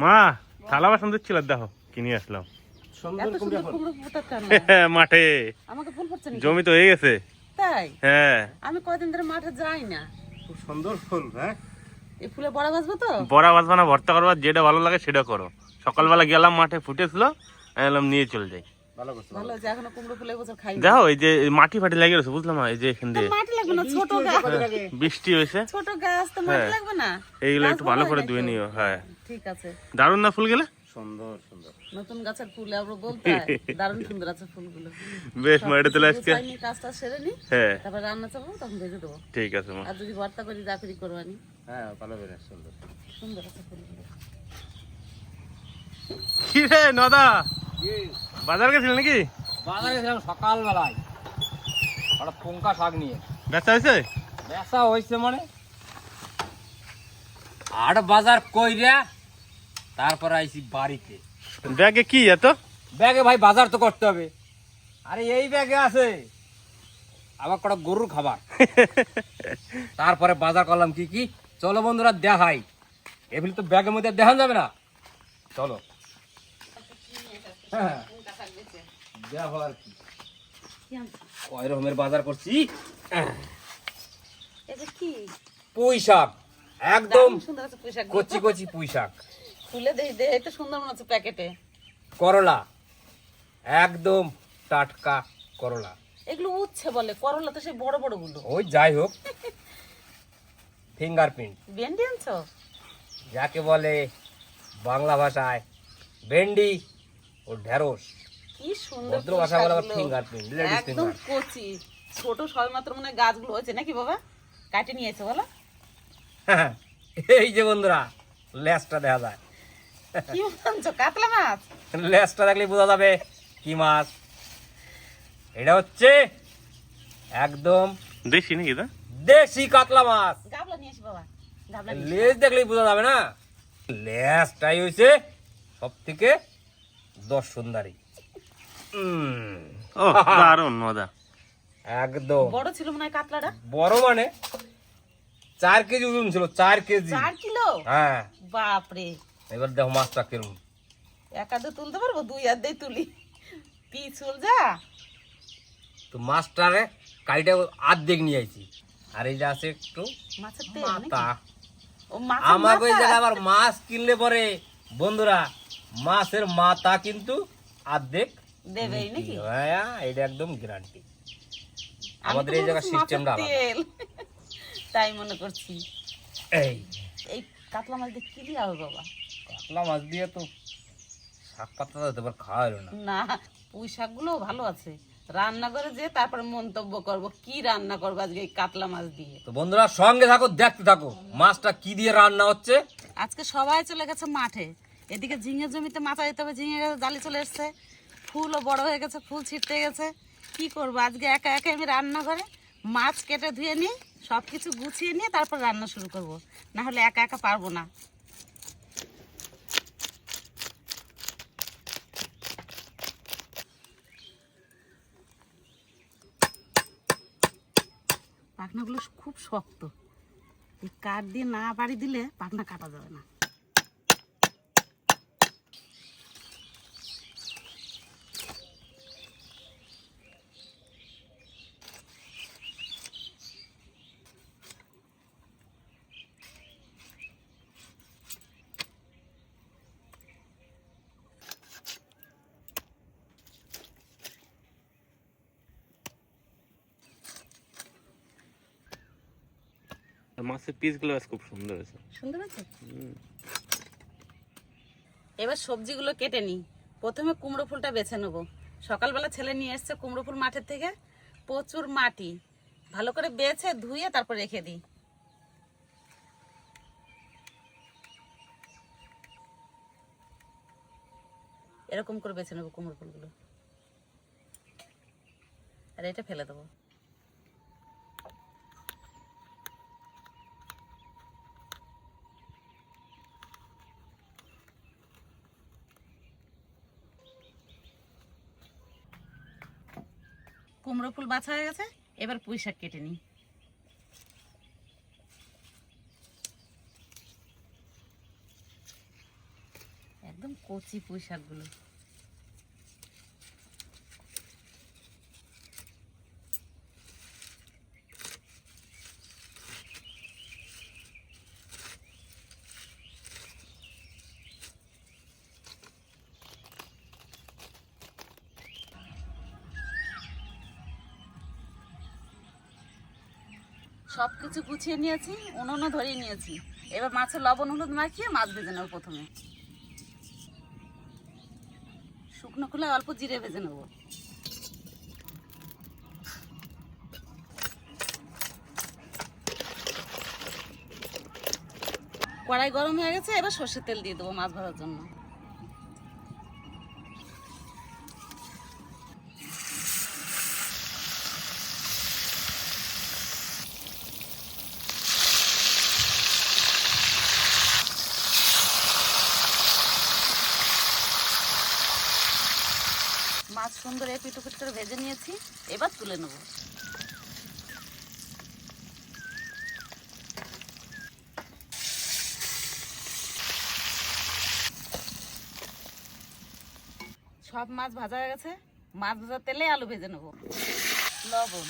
মা থালা বাসন দিচ্ছিল, দেখো কিনে আসলাম মাঠে। জমি তো হয়ে গেছে তাই? হ্যাঁ, আমি কয়দিন ধরে মাঠে যাই না। খুব সুন্দর ফুল। হ্যাঁ, এই ফুলে বড়া ভাজবো তো? বড়া বাজবা না ভর্তা করবা, যেটা ভালো লাগে সেটা করো। সকালবেলা গেলাম মাঠে, ফুটেছিল, এলাম নিয়ে চলে যাই। ভালো আছে, এখনো কুমড়ো ফুলে বছর খাই। দেখো এই যে মাটি ফাটি লেগে গেছে, বুঝলাম না, এই যে এখান দিয়ে মাটি লাগবে না, ছোট গাছ, বৃষ্টি হয়েছে, ছোট গাছ তো মাটি লাগবে না। এইগুলো একটু ভালো করে ধুয়ে নিও। হ্যাঁ ঠিক আছে। দারুণ না ফুল গেলে? সুন্দর সুন্দর নতুন গাছের ফুল আমরা বলতে দারুণ সুন্দর আছে ফুলগুলো। বেশ মা, এটা তাহলে আজকে কাজটা সেরে নি, হ্যাঁ তারপর রান্না চাপাবো, তখন ভেজে দেবো। ঠিক আছে মা। আর যদি ভর্তা করি জাফরি করবানি। হ্যাঁ ভালো বেশ সুন্দর সুন্দর আছে ফুলগুলো। কি রে নদা, বাজার গেছিল নাকি? বাজারে গেছিলাম সকালবেলায়, হঠাৎ পঙ্কা শাক নিয়ে। বেচা হয়েছে? বেচা হয়েছে মানে 8 বাজার কইরা তারপর আইছি বাড়িতে। ব্যাগে কি এত? ব্যাগে ভাই বাজার তো করতে হবে। আরে এই ব্যাগে আছে আবার কটা গরুর খাবার। তারপরে বাজার করলাম কি কি, চলো বন্ধুরা দেখাই। এগুলি তো ব্যাগের মধ্যে দেখান যাবে না, চলো। হ্যাঁ দেখো আর কি কয় রকমের বাজার করছি। এটা কি? পুঁই শাক, একদম সুন্দর আছে পুঁই শাক, কচি কচি পুঁই শাক। ফুলে দেখে এটা সুন্দর মনে হচ্ছে প্যাকেটে। করলা, একদম টাটকা করলা। এগুলো উচ্ছে বলে, করলা তো সেই বড় বড় গুলো। ওই যাই হোক, ফিঙ্গারপ্রিন্ট ভেন্ডি আনছো? যাকে বলে বাংলা ভাষায় ভেন্ডি ও ঢেঁড়স, কি সুন্দর ভদ্র ভাষা বলে আবার ফিঙ্গারপ্রিন্ট, লেডিস একদম ফিঙ্গার। কচি ছোট, সবেমাত্র মনে হয় গাছগুলো হয়েছে নাকি বাবা? কাটে নিয়েছে বলো? এই যে বন্ধুরা লেজটা দেখা যায়, কি আনছো? কাতলা মাছ? লেজটা দেখলে বোঝা যাবে কি মাছ। এটা হচ্ছে একদম দেশি নাকি? দা দেশি কাতলা মাছ। গাবলা নিয়ে এসো বাবা, গাবলা নিয়ে এসো। লেজ দেখলেই বোঝা যাবে না, লেজটাই হয়েছে সব থেকে 10 সুন্দরী। ও দারুণ মজা। একদম বড় ছিল মনে হয় কাতলাটা। বড় মানে 4 কেজি ওজন ছিল, 4 কেজি। 4 কিলো? হ্যাঁ বাপরে। এবার দেখো মাছটা কিরকম। এক হাতে তুলতে পারবো? 2 হাত দিয়ে তুলি, পিছল যা। তো মাছটারে কাইটা অর্ধেক নিয়ে আইছি, আর এই যে আছে একটু মাছের তেল নাকি? মাথা। ও মাছের আমাকে ওই মাথা? জায়গায় আবার মাছ কিনলে পরে বন্ধুরা মাছের মাথা কিন্তু অর্ধেক দেবেই নাকি? হ্যাঁ এটা একদম গ্যারান্টি। আমি আমাদের তো এই জায়গার বলছি সিস্টেমটা মাছের আলাদা। তেল। তাই মনে করছি। এই এই কাতলা মাছ দিয়ে কি দিয়া হবে বাবা? কাতলা মাছ দিয়ে তো শাক পাতা দিতে পারে, খাওয়া হলো না। না, পুঁই শাকগুলো ভালো আছে। রান্না করে যে তারপরে মন্তব্য করব কি রান্না করবো আজকে এই কাতলা মাছ দিয়ে। তো বন্ধুরা সঙ্গে থাকো, দেখতে থাকো মাছটা কি দিয়ে রান্না হচ্ছে। আজকে সবাই চলে গেছে মাঠে, এদিকে ঝিঙে জমিতে মাথা দিতে হবে, ঝিঙে জালি চলে এসছে, ফুলও বড় হয়ে গেছে, ফুল ছিটতে গেছে। কি করবো আজকে একা একা আমি রান্না করে মাছ কেটে ধুয়ে নিই, সব কিছু গুছিয়ে নিয়ে তারপর রান্না শুরু করব, না হলে একা একা পারবো না। পাখনাগুলো খুব শক্ত, এই কাঠ দিয়ে না বাড়ি দিলে পাখনা কাটা যাবে না। মাছের পিস গুলো খুব সুন্দর আছে। সুন্দর আছে। এবার সবজিগুলো কেটে নিই। প্রথমে কুমড়ো ফুলটা বেছে নেবো। সকালবেলা ছেলে নিয়ে এসছে কুমড়ো ফুল মাঠের থেকে, প্রচুর মাটি, ভালো করে বেছে ধুয়ে তারপর রেখে দিই। এরকম করে বেছে নেবো কুমড়ো ফুলগুলো, আর এটা ফেলে দেবো। কুমড়ো ফুল বাছা হয়ে গেছে, এবার পুঁই শাক কেটে নিই। একদম কচি পুঁই শাকগুলো। সবকিছু গুছিয়ে নিয়েছি, উনুনও ধরিয়ে নিয়েছি। এবার মাছের লবণ হলুদ মাখিয়ে মাছ ভেজে নেবো। প্রথমে শুকনো খোলায় অল্প জিরে ভেজে নেবো। কড়াই গরম হয়ে গেছে, এবার সর্ষের তেল দিয়ে দেবো মাছ ভাজার জন্য। মাছ সুন্দর এপিট ওপিট করে ভেজে নিয়েছি, এবার তুলে নেব। সব মাছ ভাজা হয়ে গেছে, মাছ ভাজার তেলে আলু ভেজে নেব। লবণ,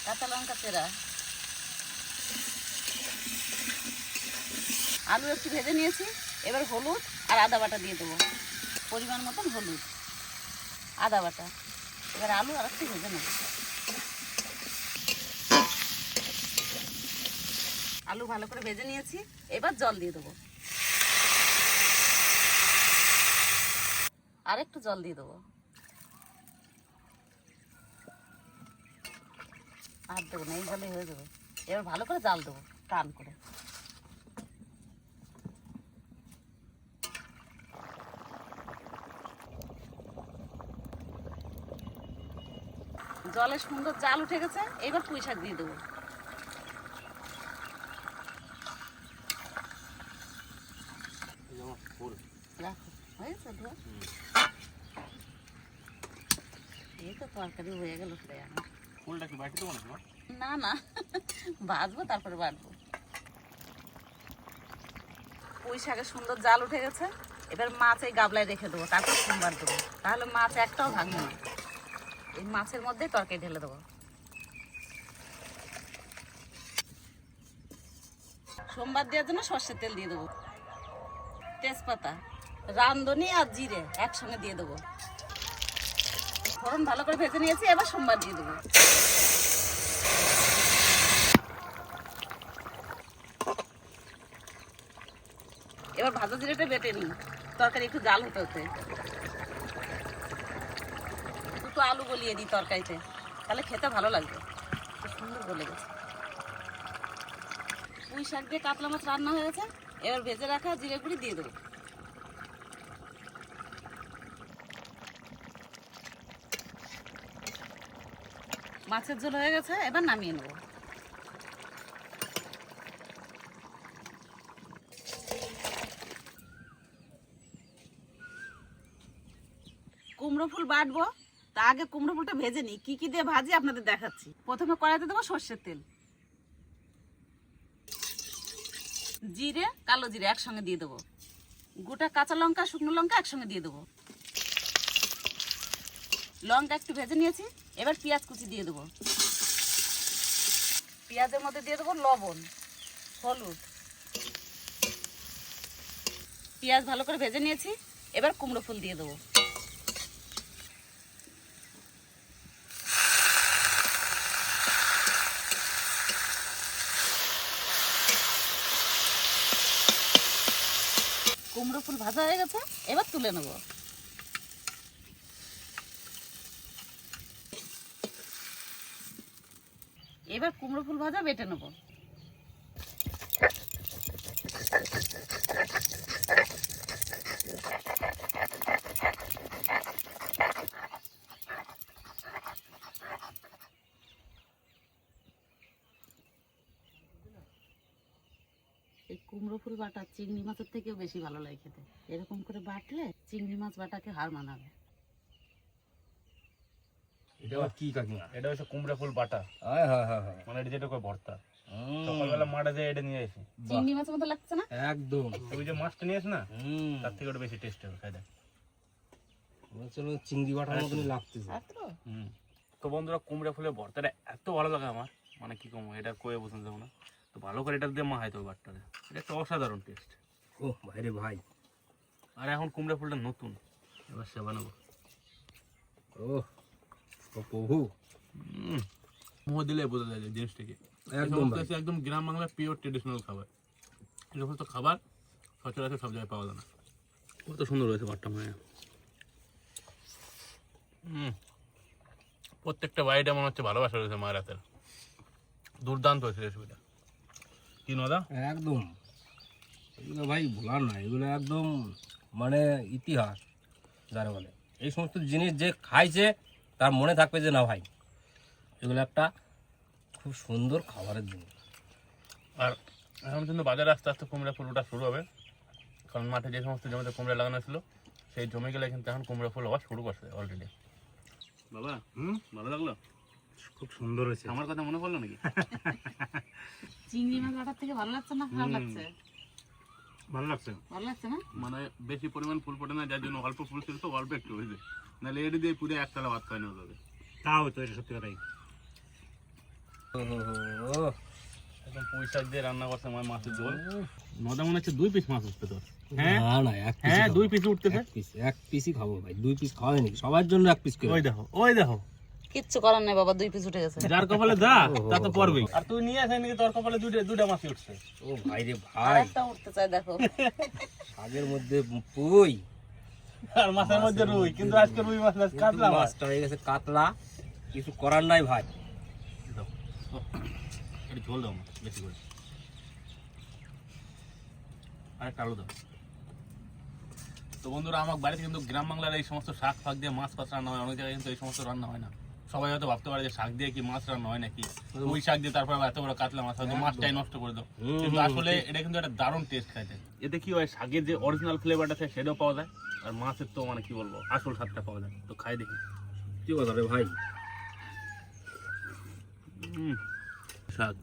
কাঁচা লঙ্কা চেরা, আলু একটু ভেজে নিয়েছি। এবার হলুদ আর আদা বাটা দিয়ে দেবো, পরিমাণ মতন হলুদ, আদা বাটা। এবার আলু আর একটু ভেজে নেব। আলু ভালো করে ভেজে নিয়েছি, এবার জল দিয়ে দেবো। আর একটু জল দিয়ে দেবো, আর দেবো না, এই জলে হয়ে যাবে। এবার ভালো করে জাল দেবো টান করে। জলে সুন্দর জাল উঠে গেছে, এবার পুঁই শাক দিয়ে দেবো। রাখো, হয়েছে ধোয়া। এই তো তরকারি হয়ে গেল প্রায় আমার। ফুলটা কি বাটি দেবো না না, ভাজবো তারপরে বাটবো। পুঁই শাকের সুন্দর জাল উঠে গেছে, এবার মাছ এই গাবলায় রেখে দেবো, তারপর সোমবার দেবো। তাহলে মাছ একটাও ভাঙবে না। এই মাছের মধ্যে তরকারি ঢেলে দেবো। সোমবার দেওয়ার জন্য সর্ষের তেল দিয়ে দেবো, তেজপাতা, রাঁধুনি আর জিরে একসঙ্গে দিয়ে দেবো। ফোড়ন ভালো করে ভেজে নিয়েছি, এবার সোমবার দিয়ে দেবো। এবার ভাজা জিরেটা বেটে নিই, তরকারি একটু জাল হতে হতে। দুটো আলু গলিয়ে দিই তরকারিতে, তাহলে খেতে ভালো লাগবে। খুব সুন্দর গলে গেছে। পুঁই শাক দিয়ে কাতলা মাছ রান্না হয়ে গেছে, এবার ভেজে রাখা জিরে গুঁড়ি দিয়ে দেবো। মাছের ঝোল হয়ে গেছে, এবার নামিয়ে নেব। কুমড়ো ফুল বাটবো, তা আগে কুমড়ো ফুলটা ভেজে নিই। কি কি দিয়ে ভাজি আপনাদের দেখাচ্ছি। প্রথমে কড়াইতে দেবো সর্ষের তেল, জিরে কালো জিরে একসঙ্গে দিয়ে দেবো, গোটা কাঁচা লঙ্কা শুকনো লঙ্কা একসঙ্গে দিয়ে দেবো। লঙ্কা একটু ভেজে নিয়েছি, এবার পেঁয়াজ কুচি দিয়ে দেবো। পেঁয়াজের মধ্যে দিয়ে দেবো লবণ, হলুদ। পেঁয়াজ ভালো করে ভেজে নিয়েছি, এবার কুমড়ো ফুল দিয়ে দেবো। কুমড়ো ফুল ভাজা হয়ে গেছে, এবার তুলে নেব। এবার কুমড়ো ফুল ভাজা বেটে নেব। এই কুমড়ো ফুল বাটা চিংড়ি মাছের থেকেও বেশি ভালো লাগে খেতে। এরকম করে বাটলে চিংড়ি মাছ বাটাকে হার মানাবে। এটা আবার কি কাকিমা? এটা হচ্ছে কুমড়া ফুল বাটা, হ্যাঁ হ্যাঁ হ্যাঁ হ্যাঁ। মানে এটা যেটা করে ভর্তা। সকালবেলা মাঠে যেয়ে এটা নিয়ে আসি। চিংড়ি মাছের মতো লাগছে না? একদম। ওই যে মাছটা নিয়ে আসি না, তার থেকে ওটা বেশি টেস্ট হবে খাই দেখ। চলো চিংড়ি বাটার মতনই লাগতেছে। আর তো তো বন্ধুরা, কুমড়া ফুলের ভর্তাটা এত ভালো লাগে আমার, মানে কি কম, এটা কয়ে বোঝানো যাবো না। তো ভালো করে এটা দিয়ে মাখাইতে হবে বাটটারে, এটা একটা অসাধারণ টেস্ট। ও ভাইরে ভাই, আর এখন কুমড়া ফুলটা নতুন, এবার সে বানাবো। ও প্রভু, মোহ দিলে বোঝা যায় যে জিনিসটাকে। একদম ভাই। একদম গ্রাম বাংলার পিওর ট্রেডিশনাল খাবার। এই সমস্ত খাবার সচরাচর সব জায়গায় পাওয়া যায় না। কত সুন্দর হয়েছে ভাতটা মায়া। প্রত্যেকটা বাইটা মনে হচ্ছে ভালোবাসা রয়েছে মায়ের হাতের। দুর্দান্ত হয়েছে রেসিপিটা। কি নদা? একদম, এগুলো ভাই বলার না, এগুলো একদম মানে ইতিহাস যারা বলে। এই সমস্ত জিনিস যে খাইছে তার মনে থাকবে যে না ভাই এগুলো একটা খুব সুন্দর খাবারের জিনিস। আর এখন কিন্তু বাজারে আস্তে আস্তে কুমড়া ফুল ওটা শুরু হবে, কারণ মাঠে যে সমস্ত জমিতে কুমড়া লাগানো ছিল সেই জমিগুলো কিন্তু এখন কুমড়া ফুল হওয়া শুরু করছে অলরেডি। বাবা, ভালো লাগলো? খুব সুন্দর হয়েছে। আমার কথা মনে পড়লো নাকি? চিংড়ি মাছ বাটার থেকে ভালো লাগছে না খারাপ লাগছে? ভালো লাগছে। ভালো লাগছে না? মানে বেশি পরিমাণ ফুল ফোটে না, যার জন্য অল্প ফুল ছিল তো অল্প একটু হয়েছে, নাহলে এটি দিয়ে পুরো একতলা ভাত খাওয়ানো যাবে। তাও তো এটা সত্যি কথাই। এখন পুঁই শাক দিয়ে রান্না করছে আমার মাছের ঝোল। নদা মনে হচ্ছে 2 পিস মাছ উঠছে তোর। হ্যাঁ না না, এক পিস, হ্যাঁ 2 পিস উঠতেছে। এক পিসই খাবো ভাই, 2 পিস খাওয়াই নাকি সবার জন্য এক পিস করে? ওই দেখো কিচ্ছু করার নাই বাবা, 2 পিস উঠে গেছে। যার কপালে যা তা তো পড়বেই। আর তুই নিয়ে আসেন নাকি তোর কপালে দুইটা মাছ উঠছে? ও ভাই রে আর ভাই, একটা উঠতে চাই দেখো। শাকের মধ্যে পুঁই আর মাছের মধ্যে রুই, কিন্তু আজকে রুই মাছ না, কাতলা মাছ। মাছটা হয়ে গেছে কাতলা, কিছু করার নাই ভাই। দাও এটা ঝোল দাও মাছ বেশি করে, আর একটা আলু দাও। তো বন্ধুরা, আমার বাড়িতে কিন্তু গ্রাম বাংলার এই সমস্ত শাক ফাক দিয়ে মাছ ফাছ রান্না হয়, অনেক জায়গায় কিন্তু এই সমস্ত রান্না হয় না। সবাই হয়তো ভাবতে পারে যে শাক দিয়ে কি মাছ রান্না হয় নাকি, ওই শাক দিয়ে তারপর আবার এত বড় কাতলা মাছ, হয়তো মাছটাই নষ্ট করে দাও। কিন্তু আসলে এটা কিন্তু একটা দারুণ টেস্ট খাইতে। এতে কি হয়, শাকের যে অরিজিনাল ফ্লেভারটা আছে সেটাও পাওয়া যায়, আর মাছের তো মানে কি বলবো আসল স্বাদটা পাওয়া যায়। তো খাই দেখি। কি কথা রে ভাই, শাক।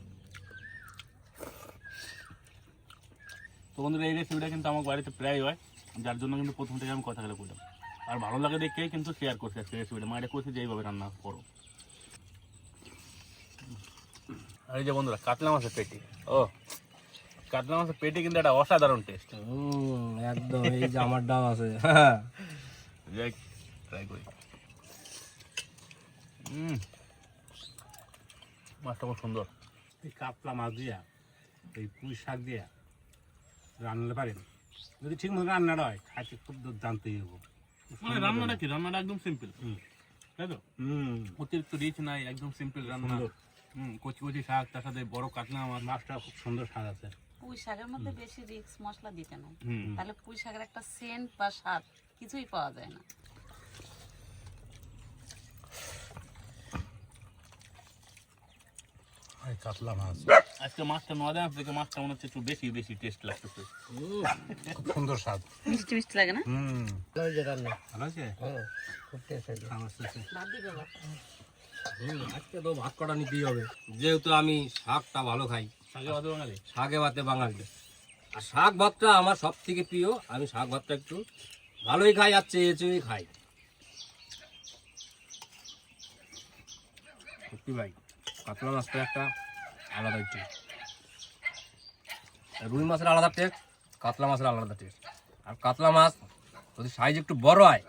তো বন্ধুরা, এই রেসিপিটা কিন্তু আমার বাড়িতে প্রায় হয়, যার জন্য কিন্তু প্রথম থেকে আমি কথা বলে করলাম। আর ভালো লাগে দেখে কিন্তু শেয়ার করছি আজকে রেসিপিটা। মায়েরা করছে যে এইভাবে রান্না করো। আর এই যে বন্ধুরা, কাতলা মাছের পেটি। ও, কাতলা মাছের পেটি কিন্তু একটা অসাধারণ টেস্ট। একদম এই যে আমার ডাব আছে। যাই ট্রাই করি। মাছটা খুব সুন্দর। এই কাতলা মাছ দিয়া, এই পুঁই শাক দিয়া রান্নাতে পারেন, যদি ঠিক মতো রান্নাটা হয় খাইতে খুব দুর্দান্তই হবো। মানে রান্নাটা কি, রান্নাটা একদম সিম্পল, তাই তো? অতিরিক্ত রিচ নাই, একদম সিম্পল রান্না। কচি কচি শাক, তার সাথে বড় কাতলা মাছ। মাছটা খুব সুন্দর স্বাদ আছে। পুঁই শাকের মধ্যে বেশি রিক্স মশলা দিতে নাই, তাহলে পুঁই শাকের একটা সেন্ট বা স্বাদ কিছুই পাওয়া যায় না। কাতলা মাছ আজকে মাছটা নয় দেন থেকে মাছটা মনে হচ্ছে একটু বেশি বেশি টেস্ট লাগতেছে। খুব সুন্দর স্বাদ। মিষ্টি মিষ্টি লাগে না? ভালো আছে। খুব টেস্ট হয়েছে। ভাত দিবে বাবা। আজকে তো ভাত কটা নিতেই হবে, যেহেতু আমি শাকটা ভালো খাই। শাকে ভাতে বাঙালি। শাকে ভাতে বাঙালি, আর শাক ভাতটা আমার সব থেকে প্রিয়। আমি শাক ভাতটা একটু ভালোই খাই, আর চেয়ে চেয়ে খাই। সত্যি ভাই, কাতলা মাছটা একটা আলাদা টেস্ট। রুই মাছের আলাদা টেস্ট, কাতলা মাছের আলাদা টেস্ট। আর কাতলা মাছ যদি সাইজ একটু বড় হয়,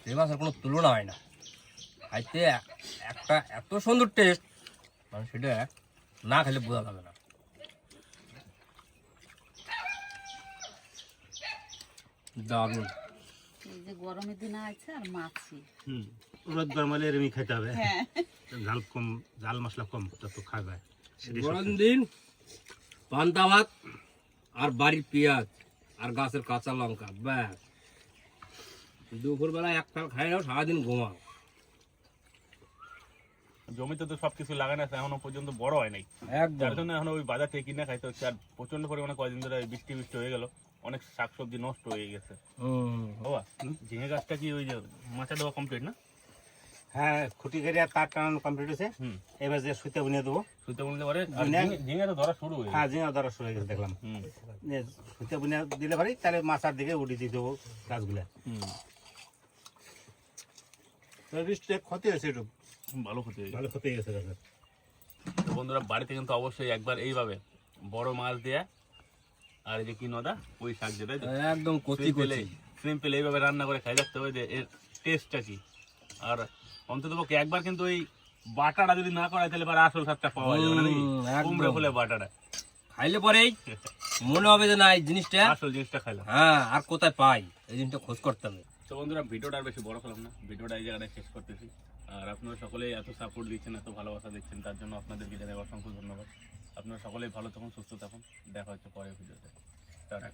সেই মাছের কোনো তুলনা হয় না। খাইতে একটা এত সুন্দর টেস্ট, মানে সেটা না খেলে বোঝা যাবে না। দারুণ। এই যে গরমের দিন আছে আর মাছি। রোদ গরমালে এরমি খেতে হবে। হ্যাঁ, ঝাল কম, ঝাল মশলা কম যত খাবে। গরম দিন পান্তা ভাত আর বাড়ির পেঁয়াজ আর গাছের কাঁচা লঙ্কা, ব্যাস। দুপুরবেলা এক ফাল খাই নাও, সারাদিন ঘুমাও। জমিতে তো সবকিছু লাগানো আছে, এখনো পর্যন্ত বড় হয় নাই, একদম। যার জন্য এখন ওই বাজার থেকে কিনে খাইতে হচ্ছে। আর প্রচন্ড পরিমাণে কয়েকদিন ধরে বৃষ্টি বৃষ্টি হয়ে গেল, অনেক শাকসবজি নষ্ট হয়ে গেছে। বাবা, ঝিঙে গাছটা কি ওই যে মাচা দেওয়া কমপ্লিট না? হ্যাঁ খুঁটি কেটে তার টানানো কমপ্লিট হয়েছে। হুম। এবার যে সুইতে বুনিয়ে দেবো। সুতো বুনতে পারে আর বুনে- ঝিঙে তো ধরা শুরু হয়ে হ্যাঁ জিঙা ধরা শুরু হয়ে গেছে দেখলাম। হুম সুইতে বুনিয়ে দিলে পারি তাহলে মাছার দিকে উঠিয়ে দিয়ে দেবো গাছগুলা। হুম বৃষ্টিতে ক্ষতি হয়েছে একটু, ভালো ক্ষতি হয়ে ভালো ক্ষতি হয়ে গেছে গাছের। তো বন্ধুরা বাড়িতে কিন্তু অবশ্যই একবার এইভাবে বড় মাছ দেয়া আর এই যে কি নদা ওই শাক যেটা একদম কচি কচি। সিম্পল এইভাবে রান্না করে খাই দেখতে হবে যে এর টেস্টটা কি। আর অন্তত পক্ষে একবার কিন্তু ওই বাটাটা যদি না করায় তাহলে পরে আসল স্বাদটা পাওয়া যাবে না নাকি? একদম। কুমড়ে ফুলে বাটাটা খাইলে পরেই মনে হবে যে না এই জিনিসটা, আসল জিনিসটা খাইলাম। হ্যাঁ আর কোথায় পাই এই জিনিসটা খোঁজ করতে হবে। তো বন্ধুরা ভিডিওটা আর বেশি বড় করলাম না, ভিডিওটা এই জায়গাটায় শেষ করতেছি। আর আপনারা সকলেই এত সাপোর্ট দিচ্ছেন, এত ভালোবাসা দিচ্ছেন, তার জন্য আপনাদেরকে জানাই অসংখ্য ধন্যবাদ। আপনারা সকলেই ভালো থাকুন, সুস্থ থাকুন, দেখা হচ্ছে পরের ভিডিওতে। টাটা।